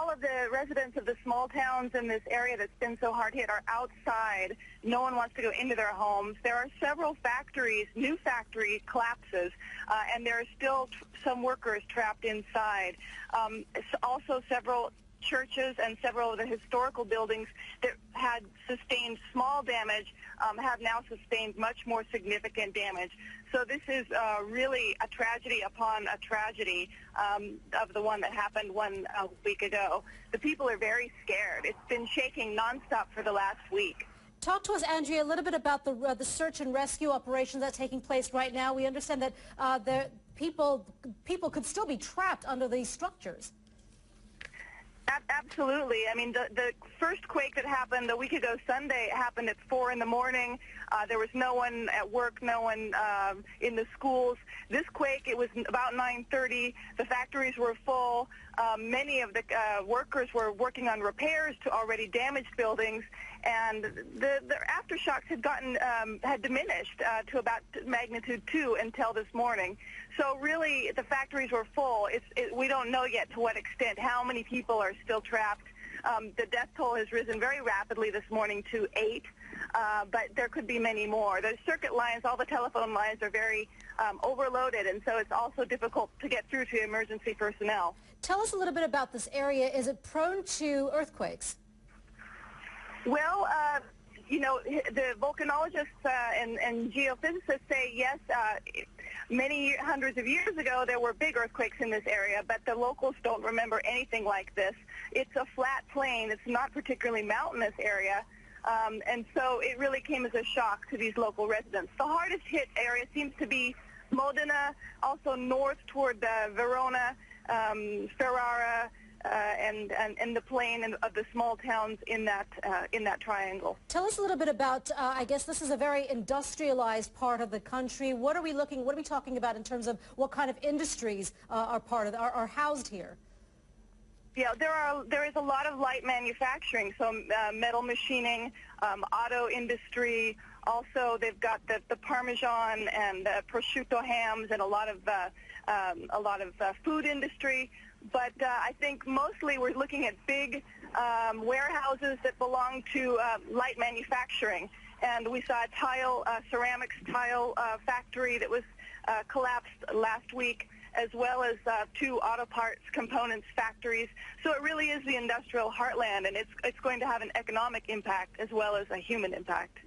all of the residents of the small towns in this area that's been so hard hit are outside. No one wants to go into their homes. There are several factories, new factory collapses, and there are still some workers trapped inside. Also several churches and several of the historical buildings that had sustained small damage have now sustained much more significant damage. So this is really a tragedy upon a tragedy of the one that happened 1 week ago. The people are very scared. It's been shaking nonstop for the last week. Talk to us, Andrea, a little bit about the search and rescue operations that's taking place right now. We understand that people could still be trapped under these structures. Absolutely. I mean, the first quake that happened a week ago Sunday happened at 4 in the morning. There was no one at work, no one in the schools. This quake, it was about 9:30. The factories were full. Many of the workers were working on repairs to already damaged buildings, and the aftershocks had diminished to about magnitude 2 until this morning. So really, the factories were full. We don't know yet to what extent, how many people are still trapped. The death toll has risen very rapidly this morning to 8, but there could be many more. The circuit lines, all the telephone lines are very overloaded, and so it's also difficult to get through to emergency personnel. Tell us a little bit about this area. Is it prone to earthquakes? Well, you know, the volcanologists and geophysicists say yes. Many hundreds of years ago, there were big earthquakes in this area, but the locals don't remember anything like this. It's a flat plain. It's not particularly mountainous area, and so it really came as a shock to these local residents. The hardest hit area seems to be Modena, also north toward Verona, Ferrara, and the plain of the small towns in that triangle. Tell us a little bit about. I guess this is a very industrialized part of the country. What are we talking about in terms of what kind of industries are housed here? Yeah, there is a lot of light manufacturing, so metal machining, auto industry. Also, they've got the Parmesan and the prosciutto hams, and a lot of food industry. But I think mostly we're looking at big warehouses that belong to light manufacturing. And we saw a ceramics tile factory that was collapsed last week, as well as 2 auto parts components factories. So it really is the industrial heartland, and it's going to have an economic impact as well as a human impact.